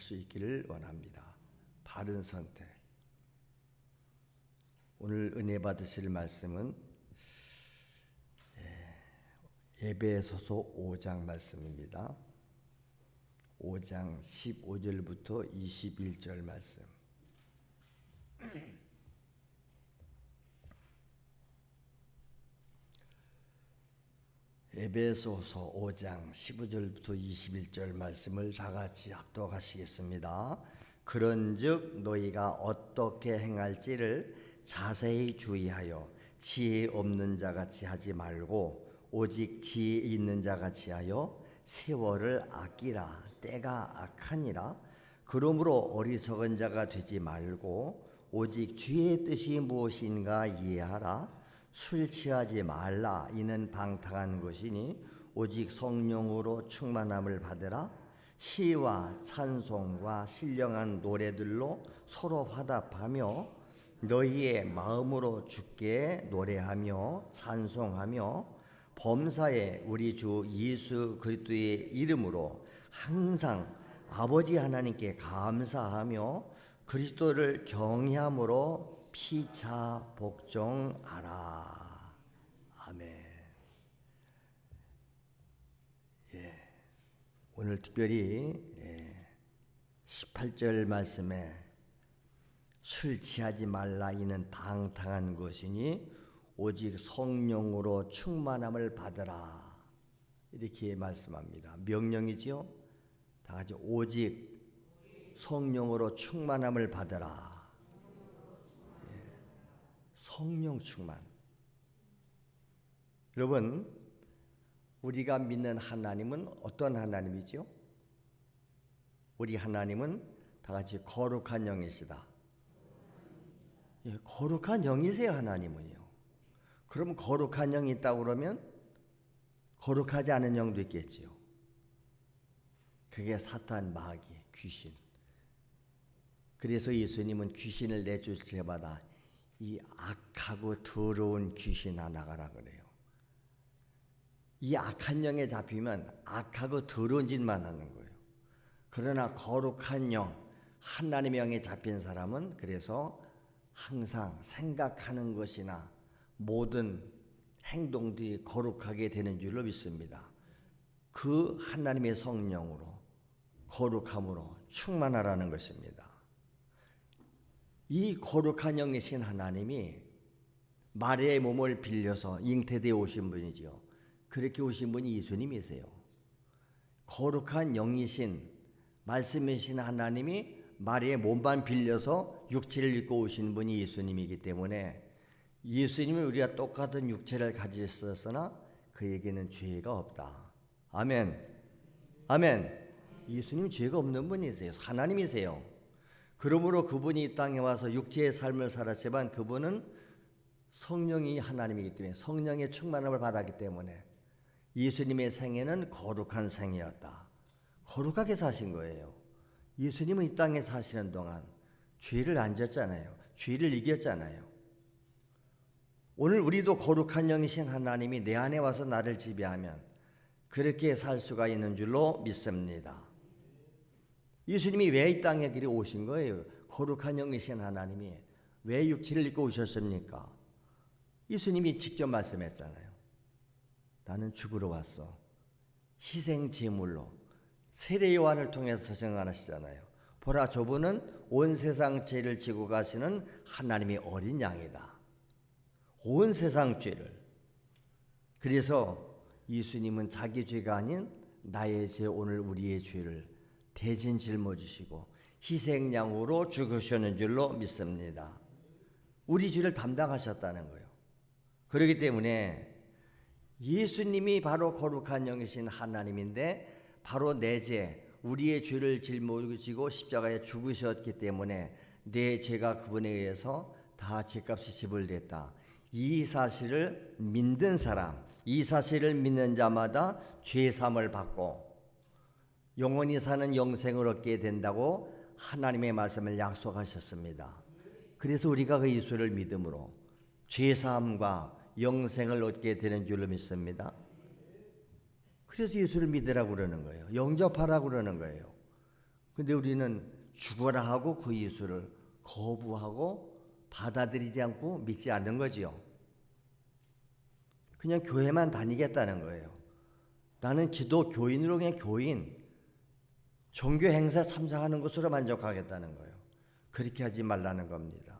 수 있기를 원합니다. 바른 선택. 오늘 은혜 받으실 말씀은 에베소서 5장 말씀입니다. 5장 15절부터 21절 말씀. 에베소서 5장 15절부터 21절 말씀을 다 같이 합독하시겠습니다. 그런즉 너희가 어떻게 행할지를 자세히 주의하여 지혜 없는 자같이 하지 말고 오직 지혜 있는 자같이 하여 세월을 아끼라. 때가 악하니라. 그러므로 어리석은 자가 되지 말고 오직 주의 뜻이 무엇인가 이해하라. 술 취하지 말라. 이는 방탕한 것이니 오직 성령으로 충만함을 받으라. 시와 찬송과 신령한 노래들로 서로 화답하며 너희의 마음으로 주께 노래하며 찬송하며 범사에 우리 주 예수 그리스도의 이름으로 항상 아버지 하나님께 감사하며 그리스도를 경외함으로 피차 복종하라. 아멘. 오늘 특별히 18절 말씀에 술 취하지 말라. 이는 방탕한 것이니 오직 성령으로 충만함을 받으라. 이렇게 말씀합니다. 명령이지요. 다 같이 오직 성령으로 충만함을 받으라. 성령 충만. 여러분, 우리가 믿는 하나님은 어떤 하나님이죠? 우리 하나님은 다 같이 거룩한 영이시다. 거룩한 영이세요, 하나님은요. 그럼 거룩한 영이 있다고 그러면 거룩하지 않은 영도 있겠지요. 그게 사탄, 마귀, 귀신. 그래서 예수님은 귀신을 내쫓을 때마다 이 악하고 더러운 귀신아 나가라 그래요. 이 악한 영에 잡히면 악하고 더러운 짓만 하는 거예요. 그러나 거룩한 영, 하나님의 영에 잡힌 사람은 그래서 항상 생각하는 것이나 모든 행동들이 거룩하게 되는 줄로 믿습니다. 그 하나님의 성령으로 거룩함으로 충만하라는 것입니다. 이 거룩한 영이신 하나님이 마리아의 몸을 빌려서 잉태되어 오신 분이죠. 그렇게 오신 분이 예수님이세요. 거룩한 영이신 말씀이신 하나님이 마리아의 몸만 빌려서 육체를 입고 오신 분이 예수님이기 때문에 예수님은 우리가 똑같은 육체를 가지셨으나 그에게는 죄가 없다. 아멘. 아멘. 예수님은 죄가 없는 분이세요. 하나님이세요. 그러므로 그분이 이 땅에 와서 육체의 삶을 살았지만 그분은 성령이 하나님이기 때문에 성령의 충만함을 받았기 때문에 예수님의 생애는 거룩한 생이었다. 거룩하게 사신 거예요. 예수님은 이 땅에 사시는 동안 죄를 안 졌잖아요. 죄를 이겼잖아요. 오늘 우리도 거룩한 영이신 하나님이 내 안에 와서 나를 지배하면 그렇게 살 수가 있는 줄로 믿습니다. 예수님이 왜 이 땅에 그리 오신 거예요? 거룩한 영이신 하나님이 왜 육체를 입고 오셨습니까? 예수님이 직접 말씀했잖아요. 나는 죽으러 왔어. 희생 제물로 세례 요한을 통해서 증언하시잖아요. 보라, 저분은 온 세상 죄를 지고 가시는 하나님의 어린 양이다. 온 세상 죄를. 그래서 예수님은 자기 죄가 아닌 나의 죄, 오늘 우리의 죄를 대신 짊어지시고 희생양으로 죽으셨는 줄로 믿습니다. 우리 죄를 담당하셨다는 거예요. 그렇기 때문에 예수님이 바로 거룩한 영이신 하나님인데 바로 내 죄, 우리의 죄를 짊어지고 십자가에 죽으셨기 때문에 내 죄가 그분에 의해서 다 죄값이 지불됐다. 이 사실을 믿는 사람, 이 사실을 믿는 자마다 죄사함을 받고 영원히 사는 영생을 얻게 된다고 하나님의 말씀을 약속하셨습니다. 그래서 우리가 그 예수를 믿음으로 죄사함과 영생을 얻게 되는 줄로 믿습니다. 그래서 예수를 믿으라고 그러는 거예요. 영접하라고 그러는 거예요. 근데 우리는 죽어라 하고 그 예수를 거부하고 받아들이지 않고 믿지 않는 거지요. 그냥 교회만 다니겠다는 거예요. 나는 기독교인으로 그냥 교인, 종교 행사 참석하는 것으로 만족하겠다는 거예요. 그렇게 하지 말라는 겁니다.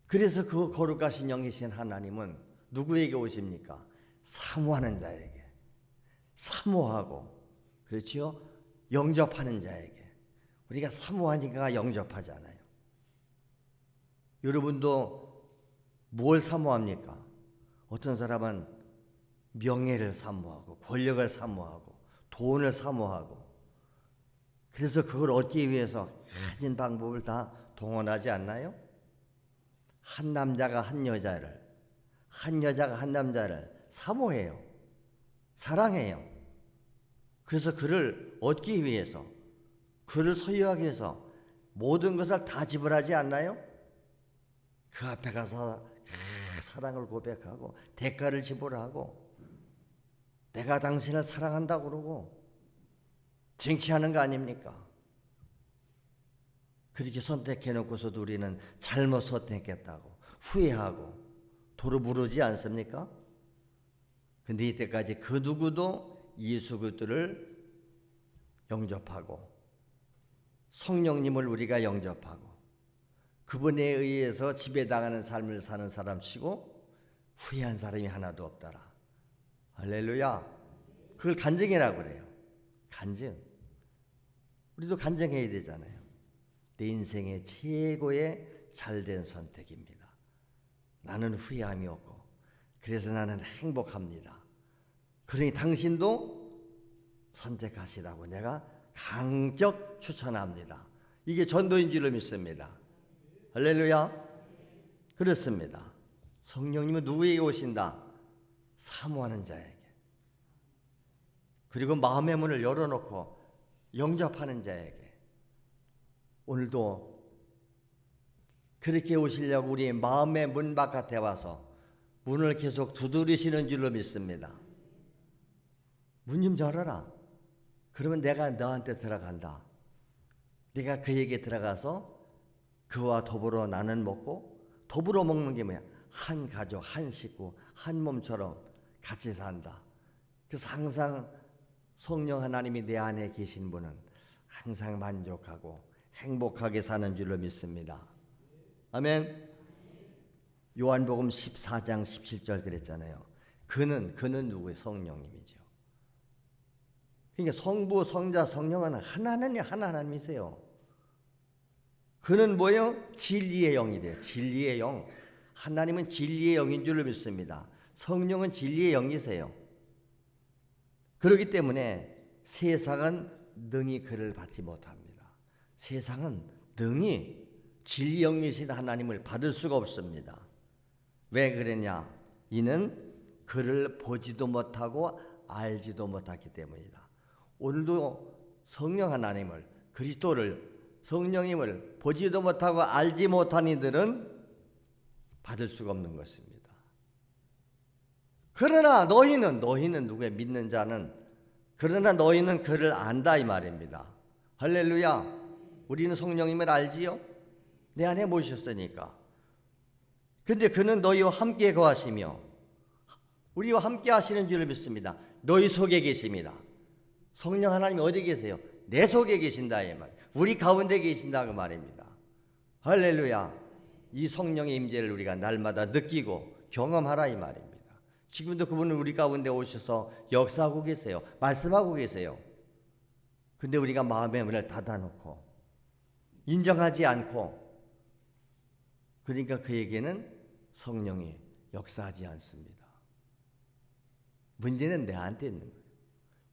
그래서 그 거룩하신 영이신 하나님은 누구에게 오십니까? 사모하는 자에게, 사모하고, 그렇지요? 영접하는 자에게. 우리가 사모하니까 영접하잖아요. 여러분도 뭘 사모합니까? 어떤 사람은 명예를 사모하고, 권력을 사모하고, 돈을 사모하고, 그래서 그걸 얻기 위해서 가진 방법을 다 동원하지 않나요? 한 남자가 한 여자를, 한 여자가 한 남자를 사모해요. 사랑해요. 그래서 그를 얻기 위해서, 그를 소유하기 위해서 모든 것을 다 지불하지 않나요? 그 앞에 가서 사랑을 고백하고 대가를 지불하고 내가 당신을 사랑한다고 그러고 쟁취하는 거 아닙니까? 그렇게 선택해놓고서도 우리는 잘못 선택했다고 후회하고 도로 부르지 않습니까? 근데 이때까지 그 누구도 예수 그리스도를 영접하고 성령님을 우리가 영접하고 그분에 의해서 지배당하는 삶을 사는 사람 치고 후회한 사람이 하나도 없더라. 할렐루야. 그걸 간증이라고 그래요. 간증. 우리도 간증해야 되잖아요. 내 인생의 최고의 잘된 선택입니다. 나는 후회함이 없고 그래서 나는 행복합니다. 그러니 당신도 선택하시라고 내가 강적 추천합니다. 이게 전도인 줄로 믿습니다. 할렐루야. 그렇습니다. 성령님은 누구에게 오신다? 사모하는 자에게. 그리고 마음의 문을 열어놓고 영접하는 자에게. 오늘도 그렇게 오시려고 우리 마음의 문 바깥에 와서 문을 계속 두드리시는 줄로 믿습니다. 문 좀 열어라. 그러면 내가 너한테 들어간다. 내가 그에게 들어가서 그와 더불어 나는 먹고 더불어 먹는 게 뭐야? 한 가족, 한 식구, 한 몸처럼 같이 산다. 그래서 항상 성령 하나님이 내 안에 계신 분은 항상 만족하고 행복하게 사는 줄로 믿습니다. 아멘. 요한복음 14장 17절 그랬잖아요. 그는 누구예요? 성령님이죠. 그러니까 성부, 성자, 성령은 하나님이세요. 그는 뭐예요? 진리의 영이래요. 진리의 영. 하나님은 진리의 영인 줄로 믿습니다. 성령은 진리의 영이세요. 그렇기 때문에 세상은 능히 그를 받지 못합니다. 세상은 능히 진리 영이신 하나님을 받을 수가 없습니다. 왜 그러냐? 이는 그를 보지도 못하고 알지도 못하기 때문이다. 오늘도 성령 하나님을, 그리스도를, 성령님을 보지도 못하고 알지 못한 이들은 받을 수가 없는 것입니다. 그러나 너희는 누구의 믿는 자는 그러나 너희는 그를 안다 이 말입니다. 할렐루야. 우리는 성령님을 알지요? 내 안에 모셨으니까. 근데 그는 너희와 함께 거하시며 우리와 함께 하시는 줄을 믿습니다. 너희 속에 계십니다. 성령 하나님이 어디 계세요? 내 속에 계신다 이 말. 우리 가운데 계신다 그 말입니다. 할렐루야. 이 성령의 임재를 우리가 날마다 느끼고 경험하라 이 말입니다. 지금도 그분은 우리 가운데 오셔서 역사하고 계세요. 말씀하고 계세요. 근데 우리가 마음의 문을 닫아놓고 인정하지 않고 그러니까 그에게는 성령이 역사하지 않습니다. 문제는 내한테 있는 거예요.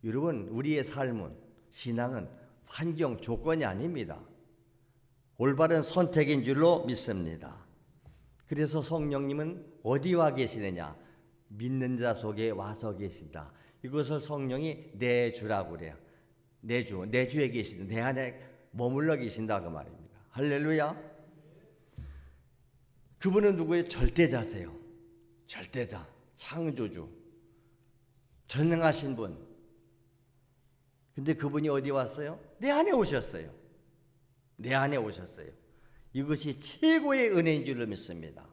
여러분, 우리의 삶은, 신앙은 환경, 조건이 아닙니다. 올바른 선택인 줄로 믿습니다. 그래서 성령님은 어디 와 계시느냐? 믿는 자 속에 와서 계신다. 이것을 성령이 내 주라고 그래요. 내 주에 계신다. 내 안에 머물러 계신다 그 말입니다. 할렐루야. 그분은 누구의 절대자세요. 절대자, 창조주, 전능하신 분. 근데 그분이 어디 왔어요? 내 안에 오셨어요. 내 안에 오셨어요. 이것이 최고의 은혜인 줄로 믿습니다.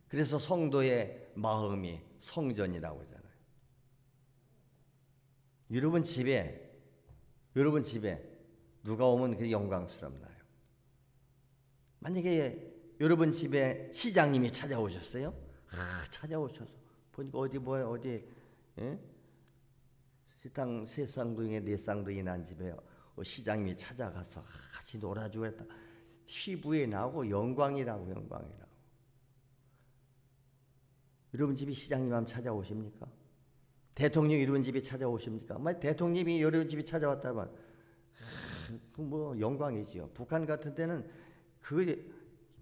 그래서 성도의 마음이 성전이라고 하잖아요. 여러분 집에 누가 오면 그게 영광스럽나요? 만약에 여러분 집에 시장님이 찾아오셨어요? 찾아오셔서 보니까 어디 예? 세 쌍둥이 네 쌍둥이 난 집에 시장님이 찾아가서 같이 놀아주고 했다. TV에 나오고 영광이라고. 여러분 집이 시장님 하면 찾아오십니까? 대통령이 여러분 집에 찾아오십니까? 만약 대통령이 여러분 집에 찾아왔다면 뭐 영광이지요. 북한 같은 데는 그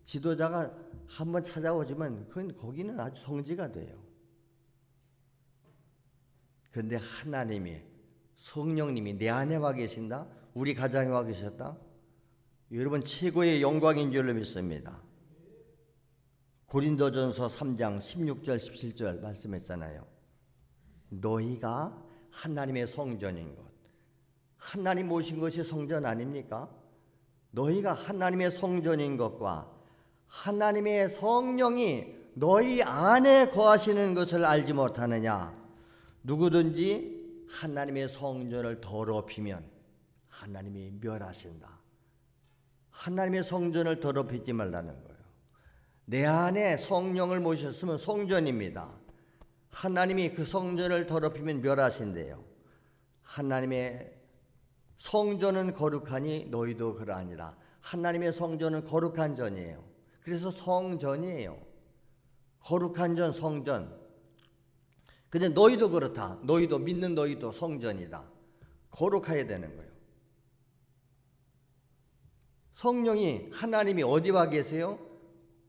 지도자가 한번 찾아오지만 거기는 아주 성지가 돼요. 그런데 하나님이 성령님이 내 안에 와 계신다. 우리 가정에 와 계셨다. 여러분 최고의 영광인 줄로 믿습니다. 고린도전서 3장 16절 17절 말씀했잖아요. 너희가 하나님의 성전인 것. 하나님 모신 것이 성전 아닙니까? 너희가 하나님의 성전인 것과 하나님의 성령이 너희 안에 거하시는 것을 알지 못하느냐? 누구든지 하나님의 성전을 더럽히면 하나님이 멸하신다. 하나님의 성전을 더럽히지 말라는 거예요. 내 안에 성령을 모셨으면 성전입니다. 하나님이 그 성전을 더럽히면 멸하신대요. 하나님의 성전은 거룩하니 너희도 그러하니라. 하나님의 성전은 거룩한 전이에요. 그래서 성전이에요. 거룩한 전, 성전. 근데 너희도 그렇다. 너희도 믿는 너희도 성전이다. 거룩해야 되는 거예요. 성령이 하나님이 어디 와 계세요?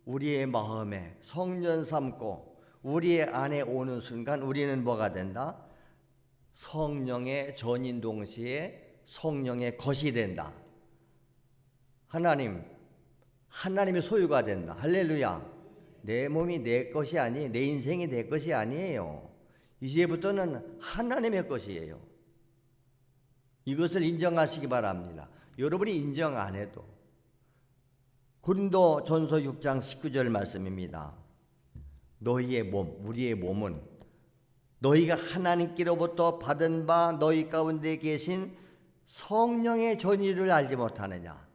우리의 마음에 성전 삼고 우리의 안에 오는 순간 우리는 뭐가 된다? 성령의 전인 동시에 성령의 것이 된다. 하나님의 소유가 된다. 할렐루야. 내 몸이 내 것이 아니, 내 인생이 내 것이 아니에요. 이제부터는 하나님의 것이에요. 이것을 인정하시기 바랍니다. 여러분이 인정 안 해도. 고린도전서 6장 19절 말씀입니다. 너희의 몸, 우리의 몸은 너희가 하나님께로부터 받은 바 너희 가운데 계신 성령의 전의를 알지 못하느냐?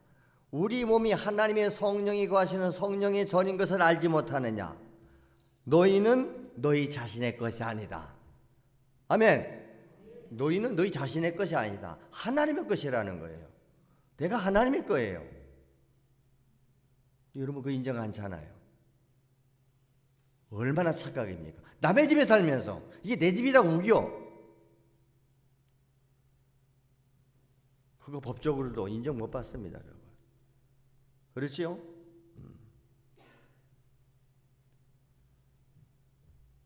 우리 몸이 하나님의 성령이 거하시는 성령의 전인 것을 알지 못하느냐? 너희는 너희 자신의 것이 아니다. 아멘. 너희는 너희 자신의 것이 아니다. 하나님의 것이라는 거예요. 내가 하나님의 거예요. 여러분 그 인정 않잖아요. 얼마나 착각입니까? 남의 집에 살면서 이게 내 집이라고 우겨. 그거 법적으로도 인정 못 받습니다, 여러분. 그렇지요?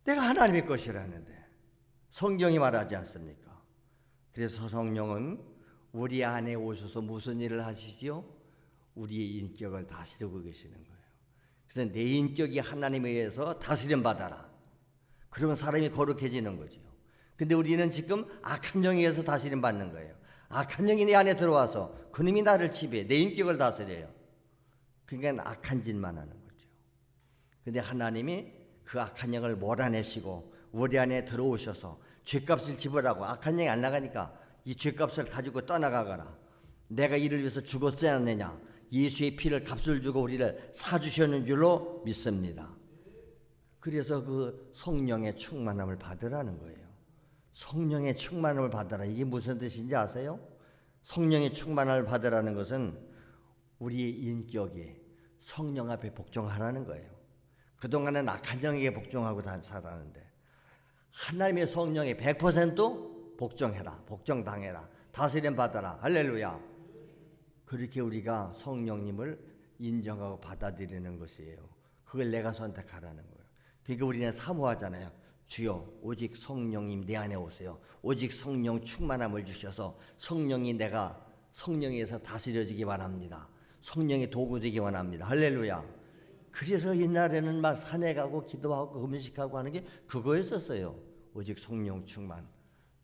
내가 하나님의 것이라는데 성경이 말하지 않습니까? 그래서 성령은 우리 안에 오셔서 무슨 일을 하시지요? 우리의 인격을 다스리고 계시는 거예요. 그래서 내 인격이 하나님에 의해서 다스림 받아라. 그러면 사람이 거룩해지는 거죠. 근데 우리는 지금 악한 영에 의해서 다스림 받는 거예요. 악한 영이 내 안에 들어와서 그놈이 나를 지배해. 내 인격을 다스려요. 그러니까 악한 짓만 하는 거죠. 근데 하나님이 그 악한 영을 몰아내시고 우리 안에 들어오셔서 죄값을 지불하고 악한 영이 안 나가니까 이 죄값을 가지고 떠나가거라. 내가 이를 위해서 죽었어야 하느냐. 예수의 피를 값을 주고 우리를 사주셨는 줄로 믿습니다. 그래서 그 성령의 충만함을 받으라는 거예요. 성령의 충만함을 받으라. 이게 무슨 뜻인지 아세요? 성령의 충만함을 받으라는 것은 우리의 인격이 성령 앞에 복종하라는 거예요. 그동안은 악한 영에게 복종하고 살았는데 하나님의 성령에 100% 복종해라. 복종당해라. 다스림 받아라. 할렐루야. 그렇게 우리가 성령님을 인정하고 받아들이는 것이에요. 그걸 내가 선택하라는 거예요. 그러니까 우리는 사모하잖아요. 주여 오직 성령님 내 안에 오세요. 오직 성령 충만함을 주셔서 내가 성령에서 다스려지기 바랍니다. 성령의 도구 되기 원합니다. 할렐루야. 그래서 옛날에는 막 산에 가고 기도하고 금식하고 하는 게 그거였었어요. 오직 성령 충만.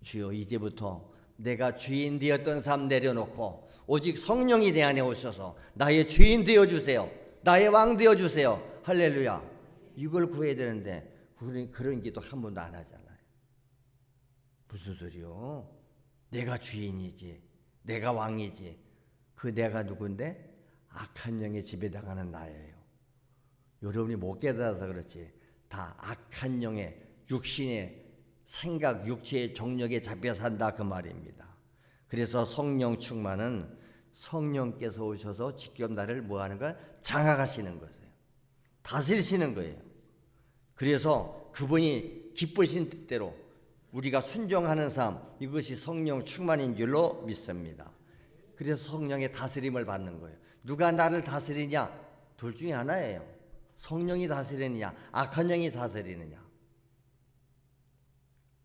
주여 이제부터 내가 주인 되었던 삶 내려놓고 오직 성령이 내 안에 오셔서 나의 주인 되어주세요. 나의 왕 되어주세요. 할렐루야. 이걸 구해야 되는데 그런 기도 한 번도 안 하잖아요. 무슨 소리요? 내가 주인이지, 내가 왕이지. 그 내가 누군데? 악한 영의 지배당하는 나예요. 여러분이 못 깨달아서 그렇지 다 악한 영의 육신의 생각, 육체의 정력에 잡혀 산다 그 말입니다. 그래서 성령 충만은 성령께서 오셔서 직접 나를 뭐하는 거야? 장악하시는 거예요. 다스리시는 거예요. 그래서 그분이 기쁘신 뜻대로 우리가 순종하는 삶, 이것이 성령 충만인 줄로 믿습니다. 그래서 성령의 다스림을 받는 거예요. 누가 나를 다스리냐? 둘 중에 하나예요. 성령이 다스리느냐, 악한 영이 다스리느냐.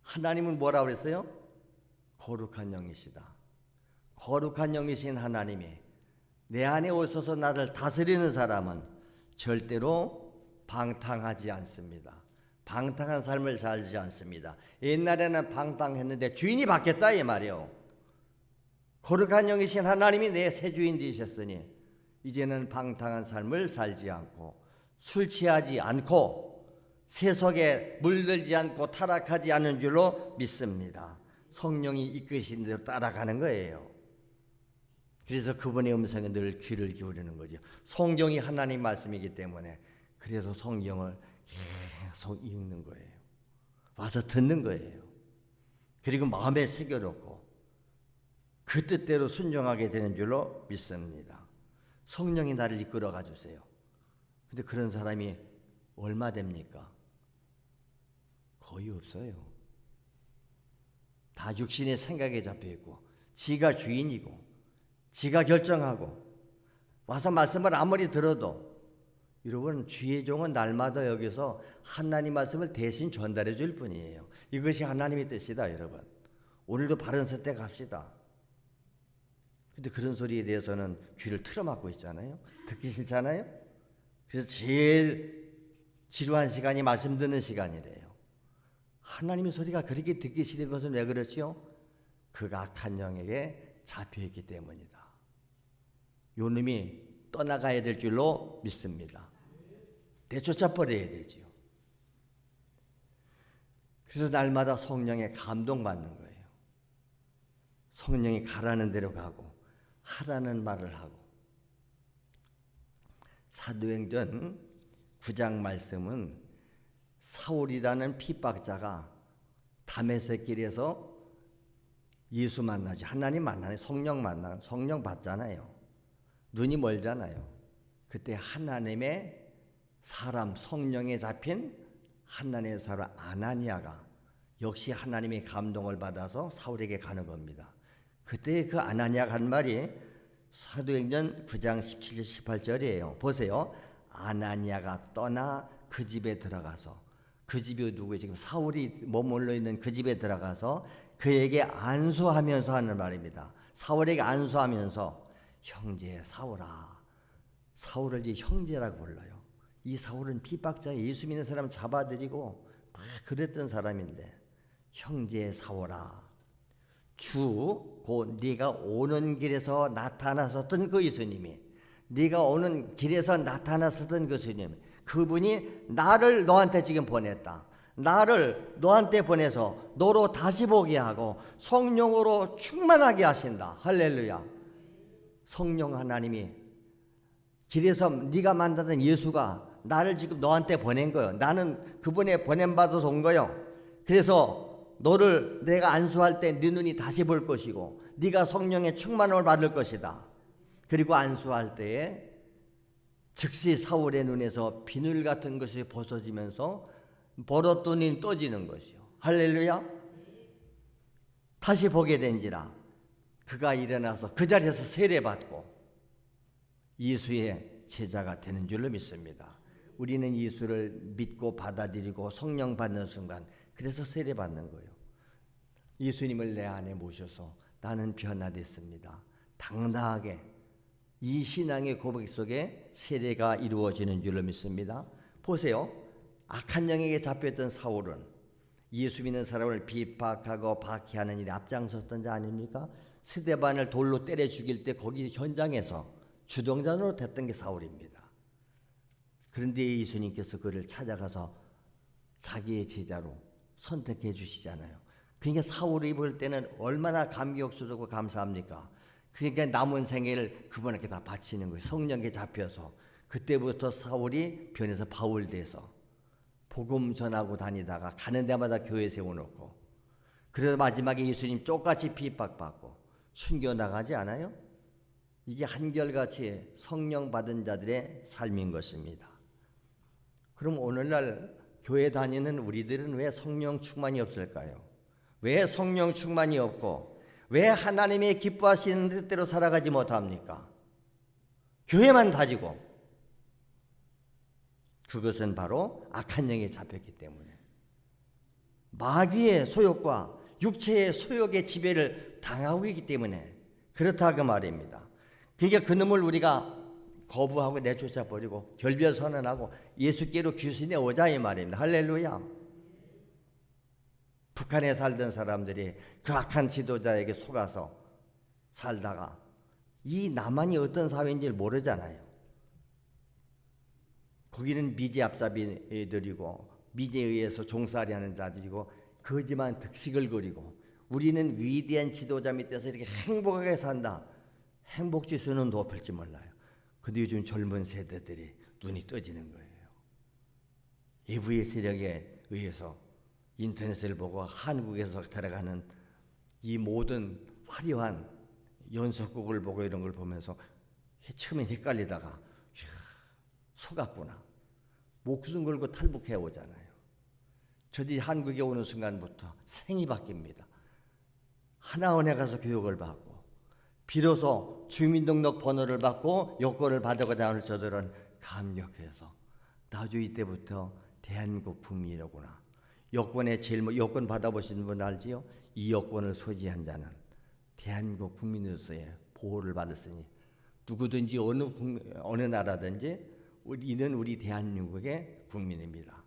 하나님은 뭐라고 그랬어요? 거룩한 영이시다. 거룩한 영이신 하나님이 내 안에 오셔서 나를 다스리는 사람은 절대로 방탕하지 않습니다. 방탕한 삶을 살지 않습니다. 옛날에는 방탕했는데 주인이 바뀌었다 이 말이에요. 거룩한 영이신 하나님이 내 새 주인 되셨으니 이제는 방탕한 삶을 살지 않고 술 취하지 않고 세속에 물들지 않고 타락하지 않은 줄로 믿습니다. 성령이 이끄신 대로 따라가는 거예요. 그래서 그분의 음성에 늘 귀를 기울이는 거죠. 성경이 하나님 말씀이기 때문에 그래서 성경을 계속 읽는 거예요. 와서 듣는 거예요. 그리고 마음에 새겨놓고 그 뜻대로 순종하게 되는 줄로 믿습니다. 성령이 나를 이끌어가 주세요. 근데 그런 사람이 얼마 됩니까? 거의 없어요. 다 육신의 생각에 잡혀있고 지가 주인이고 지가 결정하고 와서 말씀을 아무리 들어도 여러분 주의 종은 날마다 여기서 하나님 말씀을 대신 전달해 줄 뿐이에요. 이것이 하나님의 뜻이다 여러분. 오늘도 바른 선택합시다. 근데 그런 소리에 대해서는 귀를 틀어막고 있잖아요. 듣기 싫잖아요. 그래서 제일 지루한 시간이 말씀 듣는 시간이래요. 하나님의 소리가 그렇게 듣기 싫은 것은 왜 그렇지요? 그가 악한 영에게 잡혀있기 때문이다. 요 놈이 떠나가야 될 줄로 믿습니다. 내쫓아 버려야 되지요. 그래서 날마다 성령에 감동받는 거예요. 성령이 가라는 대로 가고 하라는 말을 하고. 사도행전 9장 말씀은 사울이라는 핍박자가 다메섹길에서 예수 만나지, 하나님 만나네, 성령 만나, 성령 받잖아요. 눈이 멀잖아요. 그때 하나님의 사람, 성령에 잡힌 하나님의 사람 아나니아가 역시 하나님의 감동을 받아서 사울에게 가는 겁니다. 그때 그 아나니아가 한 말이 사도행전 9장 17절 18절이에요. 보세요. 아나니아가 떠나 그 집에 들어가서, 그 집이 누구예요? 지금 사울이 머물러 있는 그 집에 들어가서 그에게 안수하면서 하는 말입니다. 사울에게 안수하면서 형제 사울아. 사울을 이제 형제라고 불러요. 이 사울은 핍박자 예수 믿는 사람 잡아들이고 막 그랬던 사람인데, 형제 사울아, 주 곧 네가 오는 길에서 나타나셨던 그 예수님이, 네가 오는 길에서 나타나셨던 그 예수님, 그분이 나를 너한테 지금 보냈다. 나를 너한테 보내서 너로 다시 보게 하고 성령으로 충만하게 하신다. 할렐루야. 성령 하나님이 길에서 네가 만나던 예수가 나를 지금 너한테 보낸 거예요. 나는 그분의 보냄받아서 온 거예요. 그래서 너를 내가 안수할 때 네 눈이 다시 볼 것이고 네가 성령의 충만을 받을 것이다. 그리고 안수할 때에 즉시 사울의 눈에서 비늘 같은 것이 벗어지면서 버릇던 눈이 떠지는 것이요. 할렐루야. 다시 보게 된지라 그가 일어나서 그 자리에서 세례받고 예수의 제자가 되는 줄로 믿습니다. 우리는 예수를 믿고 받아들이고 성령 받는 순간 그래서 세례받는 거예요. 예수님을 내 안에 모셔서 나는 변화됐습니다. 당당하게 이 신앙의 고백 속에 세례가 이루어지는 줄로 믿습니다. 보세요. 악한 영에게 잡혔던 사울은 예수 믿는 사람을 비박하고 박해하는 일에 앞장섰던 자 아닙니까? 스데반을 돌로 때려 죽일 때 거기 현장에서 주동자로 됐던 게 사울입니다. 그런데 예수님께서 그를 찾아가서 자기의 제자로 선택해 주시잖아요. 그러니까 사울이 볼 때는 얼마나 감격스럽고 감사합니까? 그러니까 남은 생애를 그분에게 다 바치는 거예요. 성령에 잡혀서. 그때부터 사울이 변해서 바울 돼서 복음 전하고 다니다가 가는 데마다 교회 세워놓고, 그래서 마지막에 예수님 똑같이 핍박받고 숨겨나가지 않아요? 이게 한결같이 성령 받은 자들의 삶인 것입니다. 그럼 오늘날 교회 다니는 우리들은 왜 성령 충만이 없을까요? 왜 성령 충만이 없고 왜 하나님의 기뻐하시는 뜻대로 살아가지 못합니까? 교회만 다니고. 그것은 바로 악한 영에 잡혔기 때문에, 마귀의 소욕과 육체의 소욕의 지배를 당하고 있기 때문에 그렇다 그 말입니다. 그러니까 그놈을 우리가 거부하고 내쫓아 버리고 결별 선언하고 예수께로 귀신에 오자 이 말입니다. 할렐루야. 북한에 살던 사람들이 그 악한 지도자에게 속아서 살다가 이 남한이 어떤 사회인지 모르잖아요. 거기는 미제 앞잡이들이고 미제에 의해서 종살이 하는 자들이고 거지만 득식을 거리고, 우리는 위대한 지도자 밑에서 이렇게 행복하게 산다. 행복지수는 높을지 몰라요. 근데 요즘 젊은 세대들이 눈이 떠지는 거예요. 외부의 세력에 의해서 인터넷을 보고 한국에서 들어가는 이 모든 화려한 연속극을 보고 이런 걸 보면서 처음엔 헷갈리다가 속았구나. 목숨 걸고 탈북해 오잖아요. 저들이 한국에 오는 순간부터 생이 바뀝니다. 하나원에 가서 교육을 받고 비로소 주민등록 번호를 받고 여권을 받아가자 하는 저들은 감격해서 나도 이때부터 대한민국 국민이로구나. 여권에 제일 여권 받아보시는 분 알지요? 이 여권을 소지한 자는 대한민국 국민으로서의 보호를 받았으니 누구든지 어느 나라든지 우리는 우리 대한민국의 국민입니다.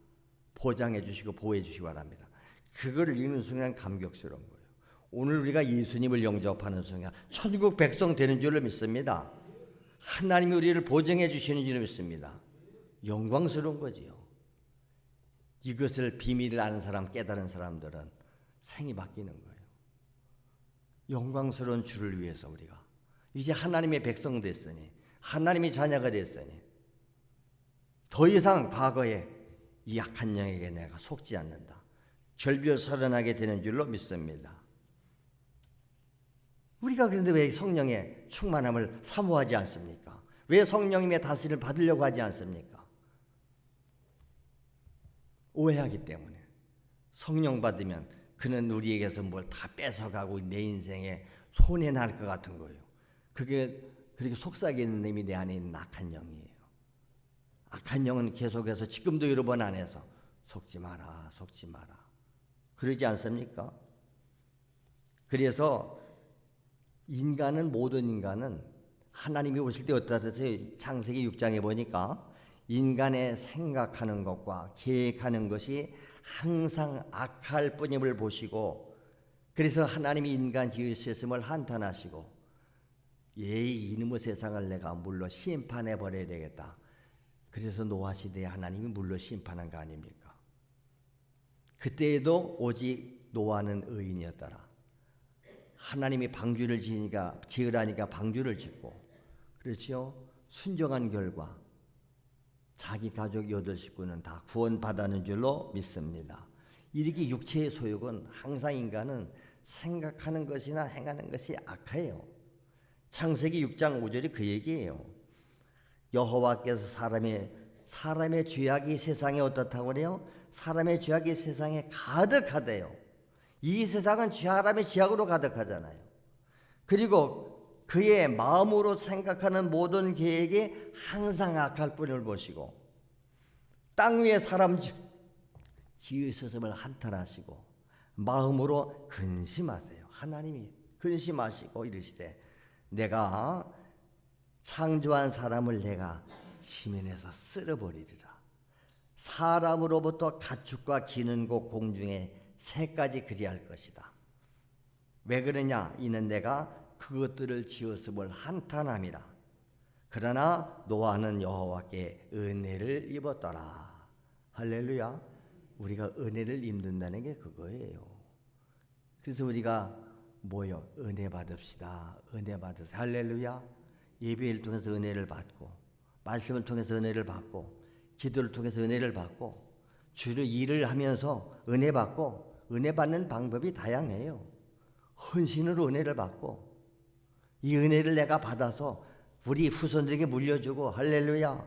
보장해 주시고 보호해 주시기 바랍니다. 그걸 읽는 순간 감격스러운 거예요. 오늘 우리가 예수님을 영접하는 순간 천국 백성 되는 줄을 믿습니다. 하나님이 우리를 보증해 주시는 줄을 믿습니다. 영광스러운 거지요. 이것을 비밀을 아는 사람, 깨달은 사람들은 생이 바뀌는 거예요. 영광스러운 주를 위해서 우리가 이제 하나님의 백성 됐으니, 하나님의 자녀가 됐으니 더 이상 과거에 이 약한 영에게 내가 속지 않는다. 결별선언하게 되는 줄로 믿습니다. 우리가 그런데 왜 성령의 충만함을 사모하지 않습니까? 왜 성령님의 다스림을 받으려고 하지 않습니까? 오해하기 때문에. 성령 받으면 그는 우리에게서 뭘 다 뺏어가고 내 인생에 손해날 것 같은 거예요. 그게 그렇게 속삭이는 놈이 내 안에 있는 악한 영이에요. 악한 영은 계속해서 지금도 여러 번 안 해서 속지 마라, 속지 마라. 그러지 않습니까? 그래서 모든 인간은 하나님이 오실 때 어떠다 창세기 6장에 보니까 인간의 생각하는 것과 계획하는 것이 항상 악할 뿐임을 보시고, 그래서 하나님이 인간 지으셨음을 한탄하시고 이놈의 세상을 내가 물로 심판해 버려야 되겠다. 그래서 노아 시대에 하나님이 물로 심판한 거 아닙니까? 그때에도 오직 노아는 의인이었더라. 하나님이 방주를 지으라니까 방주를 짓고, 그렇죠? 순종한 결과 자기 가족 8식구는 다 구원받았는 줄로 믿습니다. 이렇게 육체의 소욕은 항상 인간은 생각하는 것이나 행하는 것이 악해요. 창세기 6장 5절이 그 얘기예요. 여호와께서 사람의 죄악이 세상에 어떻다고 그래요? 사람의 죄악이 세상에 가득하대요. 이 세상은 사람의 죄악으로 가득하잖아요. 그리고 그의 마음으로 생각하는 모든 계획이 항상 악할 뿐을 보시고 땅 위에 사람 지으셨음을 한탄하시고 마음으로 근심하세요. 하나님이 근심하시고 이르시되 내가 창조한 사람을 내가 지면에서 쓸어버리리라. 사람으로부터 가축과 기는 곳 공중에 세 가지 그리할 것이다. 왜 그러냐? 이는 내가 그것들을 지었음을 한탄함이라. 그러나 노아는 여호와께 은혜를 입었더라. 할렐루야. 우리가 은혜를 입는다는 게 그거예요. 그래서 우리가 뭐요? 은혜 받읍시다. 은혜 받으세요. 할렐루야. 예배를 통해서 은혜를 받고, 말씀을 통해서 은혜를 받고, 기도를 통해서 은혜를 받고, 주로 일을 하면서 은혜 받고, 은혜 받는 방법이 다양해요. 헌신으로 은혜를 받고, 이 은혜를 내가 받아서 우리 후손들에게 물려주고, 할렐루야.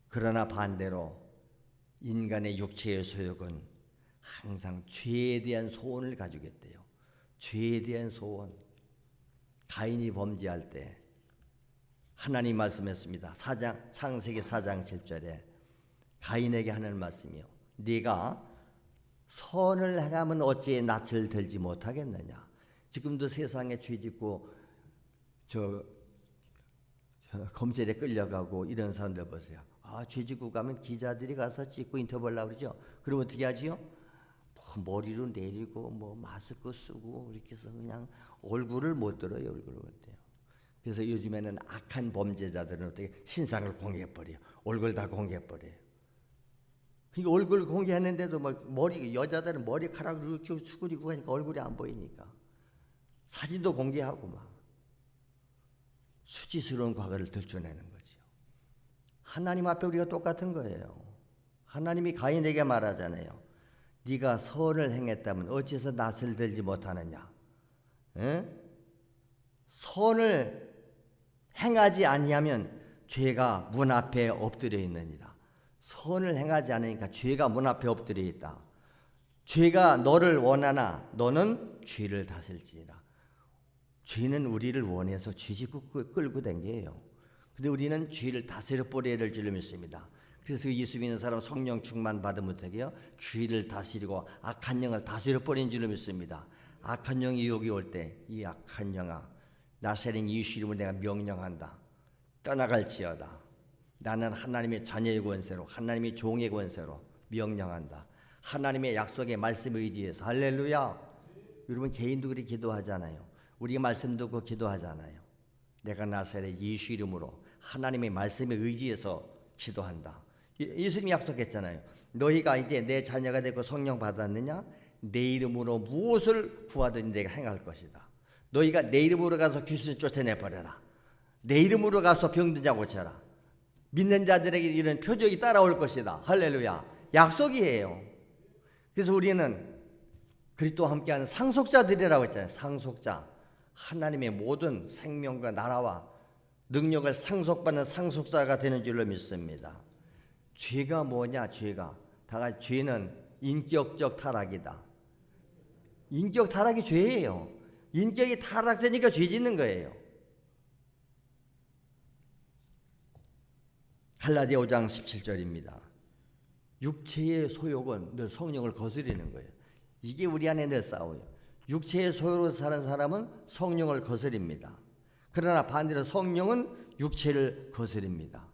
그러나 반대로 인간의 육체의 소욕은 항상 죄에 대한 소원을 가지고 있대요. 죄에 대한 소원. 가인이 범죄할 때 하나님 말씀했습니다. 창세기 4장 7절에 가인에게 하는 말씀이요. 네가 선을 행하면 어찌 낯을 들지 못하겠느냐. 지금도 세상에 죄 짓고 검찰에 끌려가고 이런 사람들 보세요. 죄 짓고 가면 기자들이 가서 찍고 인터뷰하려고 그러죠. 그럼 어떻게 하지요? 머리로 내리고 마스크 쓰고 이렇게 해서 그냥 얼굴을 못 들어요. 얼굴을 못 들어요. 그래서 요즘에는 악한 범죄자들은 어떻게 신상을 공개해버려요. 얼굴 다 공개해버려요. 그러니까 얼굴 공개했는데도 여자들은 머리카락을 이렇게 수그리고 하니까 얼굴이 안 보이니까 사진도 공개하고 막 수치스러운 과거를 들춰내는 거죠. 하나님 앞에 우리가 똑같은 거예요. 하나님이 가인에게 말하잖아요. 네가 선을 행했다면 어째서 낯을 들지 못하느냐? 에? 선을 행하지 아니하면 죄가 문 앞에 엎드려 있느니라. 선을 행하지 않으니까 죄가 문 앞에 엎드려 있다. 죄가 너를 원하나 너는 죄를 다스릴지니라. 죄는 우리를 원해서 죄짓고 끌고 다녀요. 근데 우리는 죄를 다스려 버려야 될 줄 믿습니다. 그래서 예수 믿는 사람 성령 충만 받으면 어떻게요? 죄를 다스리고 악한 영을 다스려 버린 줄 믿습니다. 악한 영이 여기 올 때 이 악한 영아 나사렛 예수 이름으로 내가 명령한다. 떠나갈지어다. 나는 하나님의 자녀의 권세로 하나님의 종의 권세로 명령한다. 하나님의 약속의 말씀 의지해서 할렐루야. 여러분 개인도 그렇게 기도하잖아요. 우리가 말씀 듣고 기도하잖아요. 내가 나사렛 예수 이름으로 하나님의 말씀에 의지해서 기도한다. 예수님이 약속했잖아요. 너희가 이제 내 자녀가 되고 성령 받았느냐? 내 이름으로 무엇을 구하든지 내가 행할 것이다. 너희가 내 이름으로 가서 귀신을 쫓아내버려라. 내 이름으로 가서 병든 자 고쳐라. 믿는 자들에게 이런 표적이 따라올 것이다. 할렐루야. 약속이에요. 그래서 우리는 그리스도와 함께하는 상속자들이라고 했잖아요. 상속자. 하나님의 모든 생명과 나라와 능력을 상속받는 상속자가 되는 줄로 믿습니다. 죄가 뭐냐? 죄가 다 같이 죄는 인격적 타락이다. 인격 타락이 죄예요. 인격이 타락되니까 죄 짓는 거예요. 갈라디아 5장 17절입니다. 육체의 소욕은 늘 성령을 거스리는 거예요. 이게 우리 안에 늘 싸워요. 육체의 소욕으로 사는 사람은 성령을 거스립니다. 그러나 반대로 성령은 육체를 거스립니다.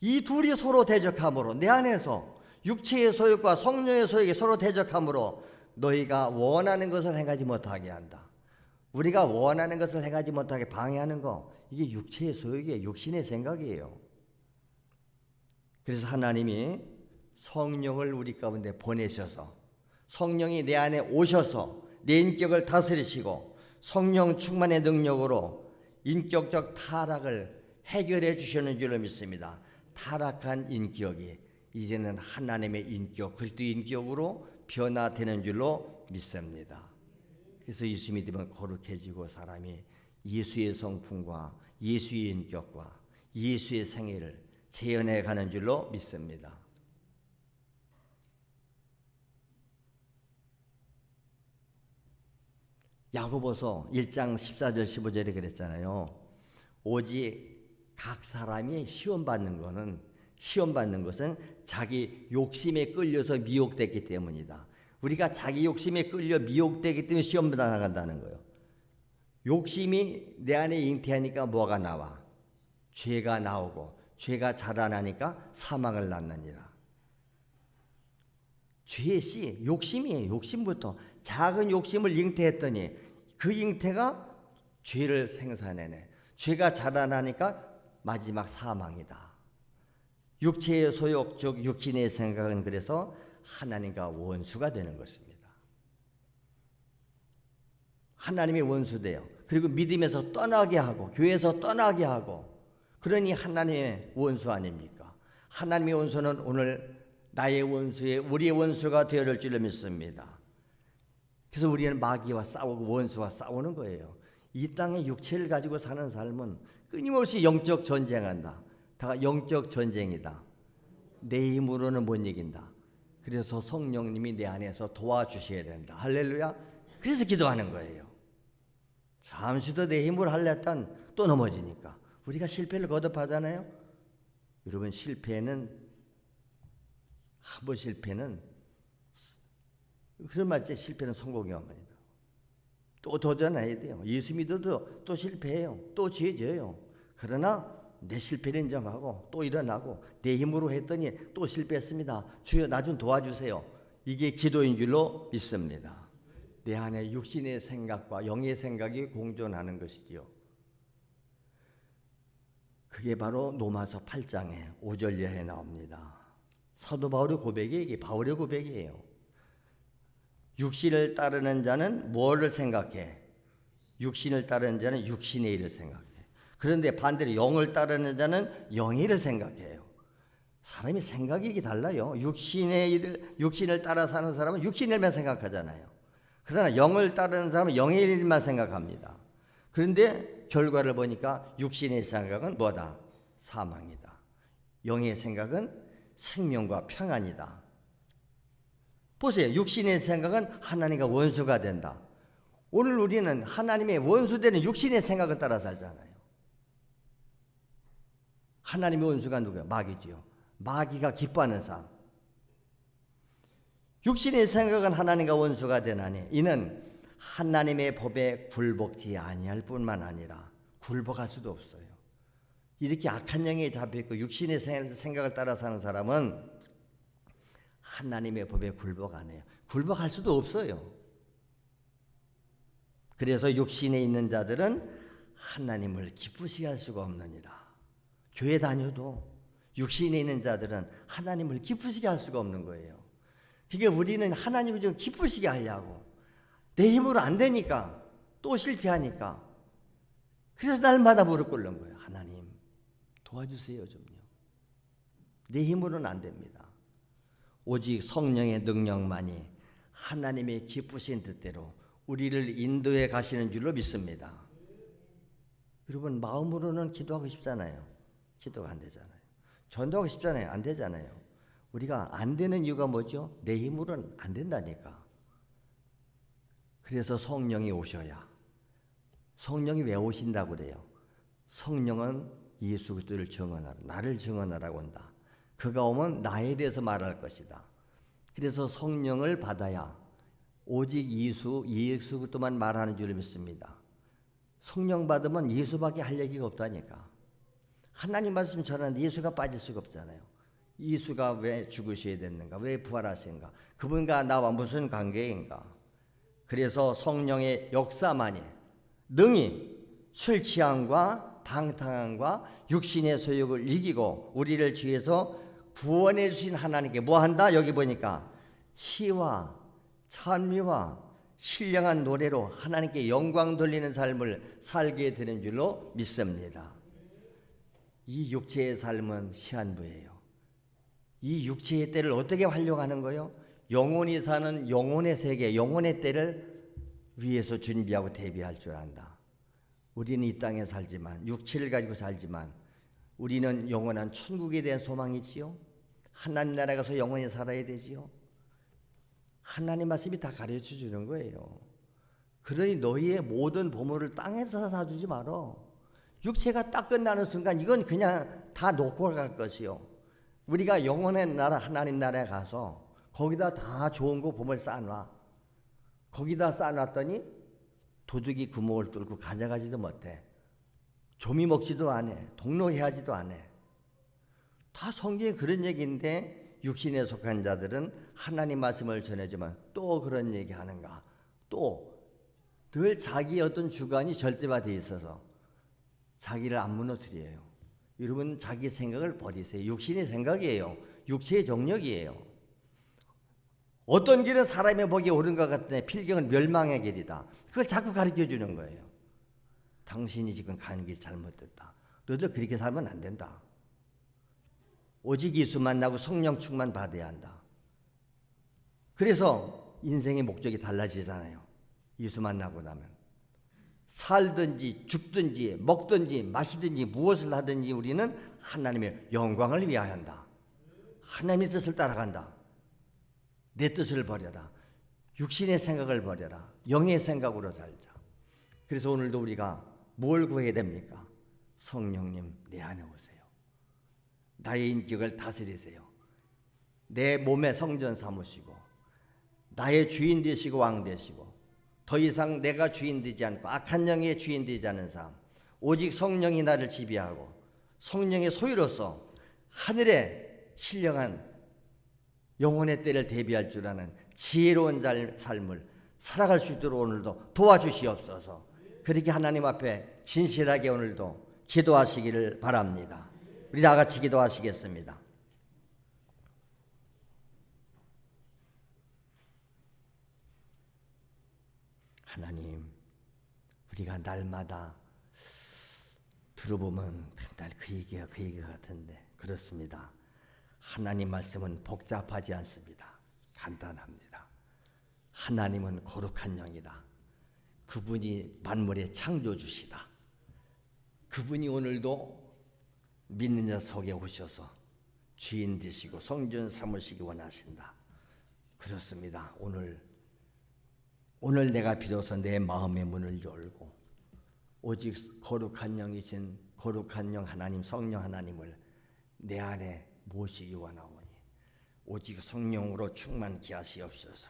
이 둘이 서로 대적함으로 내 안에서 육체의 소욕과 성령의 소욕이 서로 대적함으로 너희가 원하는 것을 행하지 못하게 한다. 우리가 원하는 것을 행하지 못하게 방해하는 거 이게 육체의 소욕이에요. 육신의 생각이에요. 그래서 하나님이 성령을 우리 가운데 보내셔서 성령이 내 안에 오셔서 내 인격을 다스리시고 성령 충만의 능력으로 인격적 타락을 해결해 주시는 줄로 믿습니다. 타락한 인격이 이제는 하나님의 인격, 그리스도의 인격으로 변화되는 줄로 믿습니다. 그래서 예수 믿으면 거룩해지고 사람이 예수의 성품과 예수의 인격과 예수의 생애를 재현해 가는 줄로 믿습니다. 야고보서 1장 14절 15절에 그랬잖아요. 오직 각 사람이 시험 받는 것은 자기 욕심에 끌려서 미혹됐기 때문이다. 우리가 자기 욕심에 끌려 미혹되기 때문에 시험 당한다는 거예요. 욕심이 내 안에 잉태하니까 뭐가 나와? 죄가 나오고 죄가 자라나니까 사망을 낳느니라. 죄의 씨, 욕심이에요. 욕심부터. 작은 욕심을 잉태했더니 그 잉태가 죄를 생산해내. 죄가 자라나니까 마지막 사망이다. 육체의 소욕, 즉 육신의 생각은 그래서 하나님과 원수가 되는 것입니다. 하나님의 원수돼요. 그리고 믿음에서 떠나게 하고 교회에서 떠나게 하고, 그러니 하나님의 원수 아닙니까? 하나님의 원수는 오늘 나의 원수의 우리의 원수가 되어질 줄로 믿습니다. 그래서 우리는 마귀와 싸우고 원수와 싸우는 거예요. 이 땅에 육체를 가지고 사는 삶은 끊임없이 영적 전쟁한다. 다 영적 전쟁이다. 내 힘으로는 못 이긴다. 그래서 성령님이 내 안에서 도와주셔야 된다. 할렐루야. 그래서 기도하는 거예요. 잠시도 내 힘으로 하려던 또 넘어지니까 우리가 실패를 거듭하잖아요. 여러분, 실패는 한 번 실패는 그런 말이죠. 실패는 성공이 옵니다. 또 도전해야 돼요. 예수 믿어도 또 실패해요. 또 죄 져요. 그러나 내 실패를 인정하고 또 일어나고, 내 힘으로 했더니 또 실패했습니다. 주여 나 좀 도와주세요. 이게 기도인 줄로 믿습니다. 내 안에 육신의 생각과 영의 생각이 공존하는 것이지요. 그게 바로 로마서 8장에 5절 이하에 나옵니다. 사도 바울의 고백이 이게 바울의 고백이에요. 육신을 따르는 자는 뭐를 생각해? 육신을 따르는 자는 육신의 일을 생각해. 그런데 반대로 영을 따르는 자는 영의 일을 생각해요. 사람이 생각이 달라요. 육신을 따라 사는 사람은 육신의 일만 생각하잖아요. 그러나 영을 따르는 사람은 영의 일만 생각합니다. 그런데 결과를 보니까 육신의 생각은 뭐다? 사망이다. 영의 생각은 생명과 평안이다. 보세요. 육신의 생각은 하나님과 원수가 된다. 오늘 우리는 하나님의 원수되는 육신의 생각을 따라 살잖아요. 하나님의 원수가 누구예요? 마귀지요. 마귀가 기뻐하는 삶. 육신의 생각은 하나님과 원수가 되나니 이는 하나님의 법에 굴복지 아니할 뿐만 아니라 굴복할 수도 없어요. 이렇게 악한 영에 잡혀있고 육신의 생각을 따라 사는 사람은 하나님의 법에 굴복 안 해요. 굴복할 수도 없어요. 그래서 육신에 있는 자들은 하나님을 기쁘시게 할 수가 없느니라. 교회 다녀도 육신에 있는 자들은 하나님을 기쁘시게 할 수가 없는 거예요. 그게 우리는 하나님을 좀 기쁘시게 하려고, 내 힘으로 안 되니까, 또 실패하니까, 그래서 날마다 무릎 꿇는 거예요. 하나님 도와주세요 좀요. 내 힘으로는 안 됩니다. 오직 성령의 능력만이 하나님의 기쁘신 뜻대로 우리를 인도해 가시는 줄로 믿습니다. 여러분, 마음으로는 기도하고 싶잖아요. 기도가 안 되잖아요. 전도하고 싶잖아요. 안 되잖아요. 우리가 안 되는 이유가 뭐죠? 내 힘으로는 안 된다니까. 그래서 성령이 오셔야. 성령이 왜 오신다고 그래요? 성령은 예수 그리스도를 증언하라, 나를 증언하라고 한다. 그가 오면 나에 대해서 말할 것이다. 그래서 성령을 받아야 오직 예수 그리스도만 말하는 줄 믿습니다. 성령 받으면 예수밖에 할 얘기가 없다니까. 하나님 말씀 전하는데 예수가 빠질 수가 없잖아요. 예수가 왜 죽으셔야 됐는가? 왜 부활하신가? 그분과 나와 무슨 관계인가? 그래서 성령의 역사만이 능히 술 취함과 방탕함과 육신의 소욕을 이기고 우리를 죄에서 구원해 주신 하나님께 뭐한다? 여기 보니까 시와 찬미와 신령한 노래로 하나님께 영광 돌리는 삶을 살게 되는 줄로 믿습니다. 이 육체의 삶은 시한부예요. 이 육체의 때를 어떻게 활용하는 거예요? 영혼이 사는 영혼의 세계, 영혼의 때를 위해서 준비하고 대비할 줄 안다. 우리는 이 땅에 살지만, 육체를 가지고 살지만 우리는 영원한 천국에 대한 소망이지요. 하나님 나라에 가서 영원히 살아야 되지요. 하나님 말씀이 다 가르쳐 주는 거예요. 그러니 너희의 모든 보물을 땅에서 사주지 말어. 육체가 딱 끝나는 순간 이건 그냥 다 놓고 갈 것이요. 우리가 영원한 나라, 하나님 나라에 가서 거기다 다 좋은 거 보물 쌓아놔. 거기다 쌓아놨더니 도둑이 구멍을 뚫고 가져가지도 못해. 조미 먹지도 않아. 동로해하지도 않아. 다 성경에 그런 얘기인데 육신에 속한 자들은 하나님 말씀을 전해주면 또 그런 얘기하는가? 또 늘 자기 어떤 주관이 절대화되어 있어서 자기를 안 무너뜨려요. 여러분 자기 생각을 버리세요. 육신의 생각이에요. 육체의 정력이에요. 어떤 길은 사람의 보기에 옳은 것 같은데 필경은 멸망의 길이다. 그걸 자꾸 가르쳐 주는 거예요. 당신이 지금 가는 길이 잘못됐다. 너희들 그렇게 살면 안 된다. 오직 예수 만나고 성령 충만 받아야 한다. 그래서 인생의 목적이 달라지잖아요. 예수 만나고 나면 살든지 죽든지 먹든지 마시든지 무엇을 하든지 우리는 하나님의 영광을 위하여 한다. 하나님의 뜻을 따라간다. 내 뜻을 버려라. 육신의 생각을 버려라. 영의 생각으로 살자. 그래서 오늘도 우리가 뭘 구해야 됩니까? 성령님 내 안에 오세요. 나의 인격을 다스리세요. 내 몸의 성전 삼으시고 나의 주인 되시고 왕 되시고 더 이상 내가 주인 되지 않고 악한 영의 주인 되지 않은 삶, 오직 성령이 나를 지배하고 성령의 소유로서 하늘에 신령한 영혼의 때를 대비할 줄 아는 지혜로운 삶을 살아갈 수 있도록 오늘도 도와주시옵소서. 그렇게 하나님 앞에 진실하게 오늘도 기도하시기를 바랍니다. 우리 다 같이 기도하시겠습니다. 하나님, 우리가 날마다 들어보면 맨날 그 얘기가 같은데 그렇습니다. 하나님 말씀은 복잡하지 않습니다. 간단합니다. 하나님은 거룩한 영이다. 그분이 만물의 창조주시다. 그분이 오늘도 믿는 자 속에 오셔서 주인 되시고 성전 삼으시기 원하신다. 그렇습니다. 오늘 내가 비로소 내 마음의 문을 열고 오직 거룩한 영이신 거룩한 영 하나님 성령 하나님을 내 안에 모시기 원하오니 오직 성령으로 충만케 하시옵소서.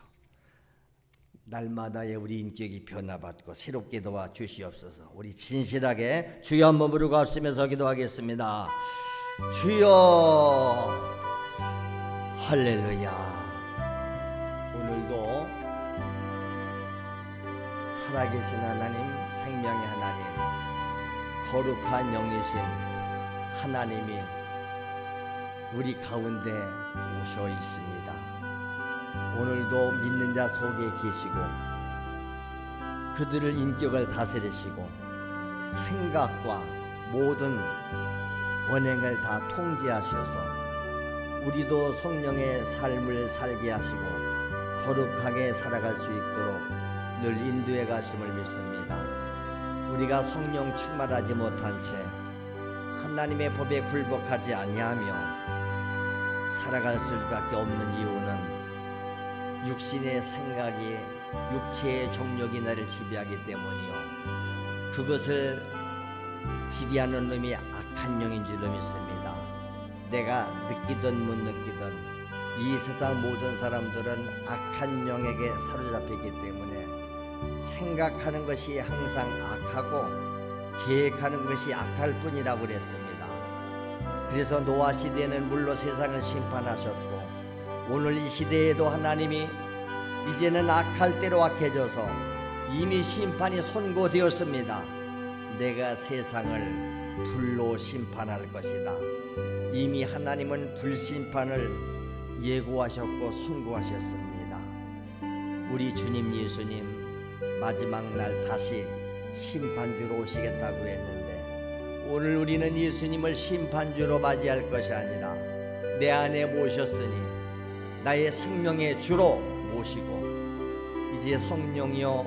날마다의 우리 인격이 변화받고 새롭게 도와 주시옵소서. 우리 진실하게 주여 한번 부르고 합시면서 기도하겠습니다. 주여 할렐루야. 오늘도 살아계신 하나님, 생명의 하나님, 거룩한 영이신 하나님이 우리 가운데 오셔 있습니다. 오늘도 믿는 자 속에 계시고 그들을 인격을 다스리시고 생각과 모든 언행을 다 통제하셔서 우리도 성령의 삶을 살게 하시고 거룩하게 살아갈 수 있도록 늘 인도해 가심을 믿습니다. 우리가 성령 충만하지 못한 채 하나님의 법에 굴복하지 아니하며 살아갈 수밖에 없는 이유는 육신의 생각이 육체의 정욕이 나를 지배하기 때문이요. 그것을 지배하는 놈이 악한 영인 줄로 믿습니다. 내가 느끼든 못 느끼든 이 세상 모든 사람들은 악한 영에게 사로잡히기 때문에 생각하는 것이 항상 악하고 계획하는 것이 악할 뿐이라고 그랬습니다. 그래서 노아 시대는 물로 세상을 심판하셨고 오늘 이 시대에도 하나님이 이제는 악할 대로 악해져서 이미 심판이 선고되었습니다. 내가 세상을 불로 심판할 것이다. 이미 하나님은 불심판을 예고하셨고 선고하셨습니다. 우리 주님 예수님 마지막 날 다시 심판주로 오시겠다고 했는데 오늘 우리는 예수님을 심판주로 맞이할 것이 아니라 내 안에 모셨으니 나의 생명의 주로 모시고 이제 성령이여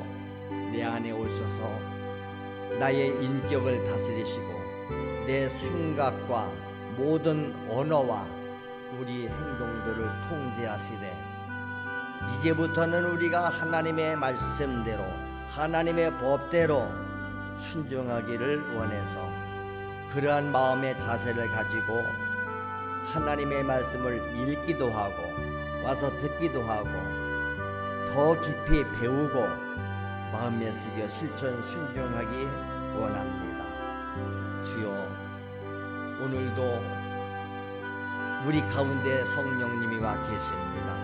내 안에 오셔서 나의 인격을 다스리시고 내 생각과 모든 언어와 우리 행동들을 통제하시되 이제부터는 우리가 하나님의 말씀대로 하나님의 법대로 순종하기를 원해서 그러한 마음의 자세를 가지고 하나님의 말씀을 읽기도 하고 와서 듣기도 하고 더 깊이 배우고 마음에 새겨 실천 순종하기 원합니다. 주여 오늘도 우리 가운데 성령님이 와 계십니다.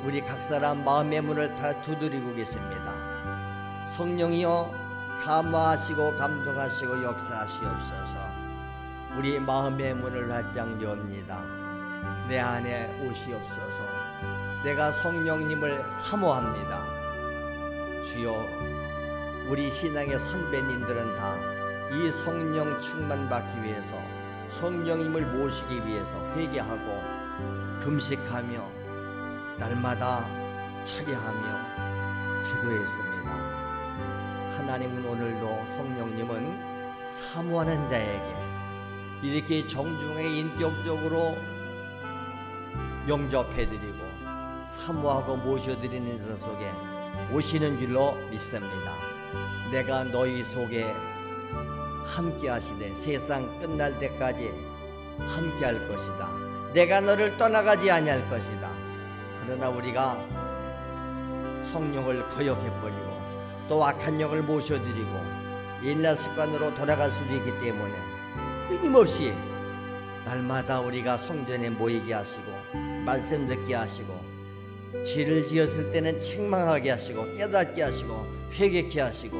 우리 각 사람 마음의 문을 다 두드리고 계십니다. 성령이여 감화하시고 감동하시고 역사하시옵소서. 우리 마음의 문을 활짝 여옵니다. 내 안에 오시옵소서. 내가 성령님을 사모합니다. 주여, 우리 신앙의 선배님들은 다 이 성령 충만 받기 위해서 성령님을 모시기 위해서 회개하고 금식하며 날마다 철야하며 기도했습니다. 하나님은 오늘도 성령님은 사모하는 자에게 이렇게 정중하게 인격적으로 영접해드리고 사모하고 모셔드리는 자 속에 오시는 줄로 믿습니다. 내가 너희 속에 함께 하시되 세상 끝날 때까지 함께 할 것이다. 내가 너를 떠나가지 아니할 것이다. 그러나 우리가 성령을 거역해버리고 또 악한 영을 모셔드리고 옛날 습관으로 돌아갈 수도 있기 때문에 끊임없이 날마다 우리가 성전에 모이게 하시고 말씀 듣게 하시고 죄를 지었을 때는 책망하게 하시고 깨닫게 하시고 회개케 하시고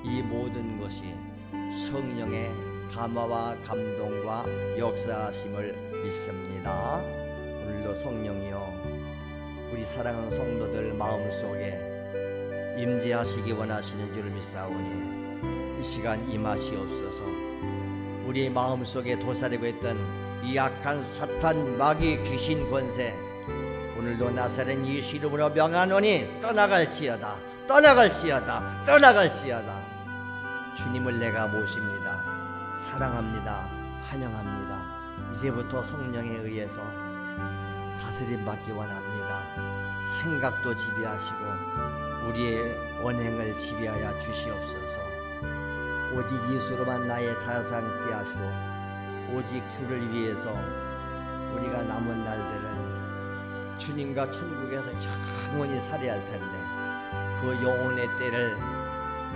이 모든 것이 성령의 감화와 감동과 역사하심을 믿습니다. 오늘도 성령이여 우리 사랑하는 성도들 마음속에 임재하시기 원하시는 줄 믿사오니 이 시간 임하시옵소서. 우리 마음속에 도사리고 있던 이 악한 사탄 마귀 귀신 권세 오늘도 나사렛 예수 이름으로 명하노니 떠나갈지어다 떠나갈지어다 떠나갈지어다. 주님을 내가 모십니다. 사랑합니다. 환영합니다. 이제부터 성령에 의해서 다스림 받기 원합니다. 생각도 지배하시고 우리의 언행을 지배하여 주시옵소서. 오직 예수로만 나의 살아삼게 하시고 오직 주를 위해서 우리가 남은 날들을 주님과 천국에서 영원히 살아야 할 텐데 그 영혼의 때를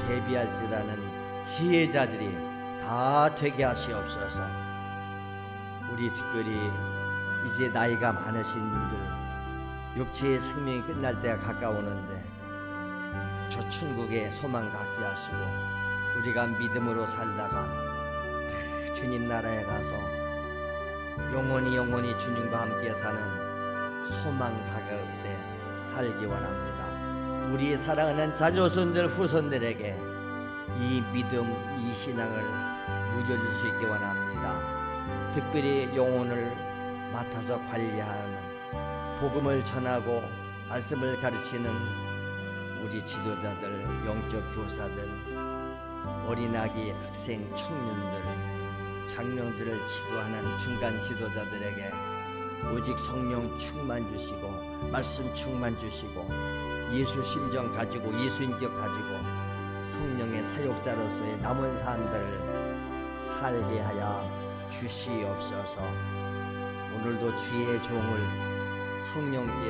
대비할 줄 아는 지혜자들이 다 되게 하시옵소서. 우리 특별히 이제 나이가 많으신 분들 육체의 생명이 끝날 때가 가까우는데 저 천국에 소망 갖게 하시고 우리가 믿음으로 살다가 주님 나라에 가서 영원히 주님과 함께 사는 소망 가운데 살기 원합니다. 우리 사랑하는 자조손들 후손들에게 이 믿음 이 신앙을 누려줄 수 있기 원합니다. 특별히 영혼을 맡아서 관리하는 복음을 전하고 말씀을 가르치는 우리 지도자들 영적 교사들 어린아기 학생 청년들 장년들을 지도하는 중간 지도자들에게 오직 성령 충만 주시고 말씀 충만 주시고 예수 심정 가지고 예수 인격 가지고 성령의 사역자로서의 남은 삶들을 살게 하여 주시옵소서. 오늘도 주의 종을 성령께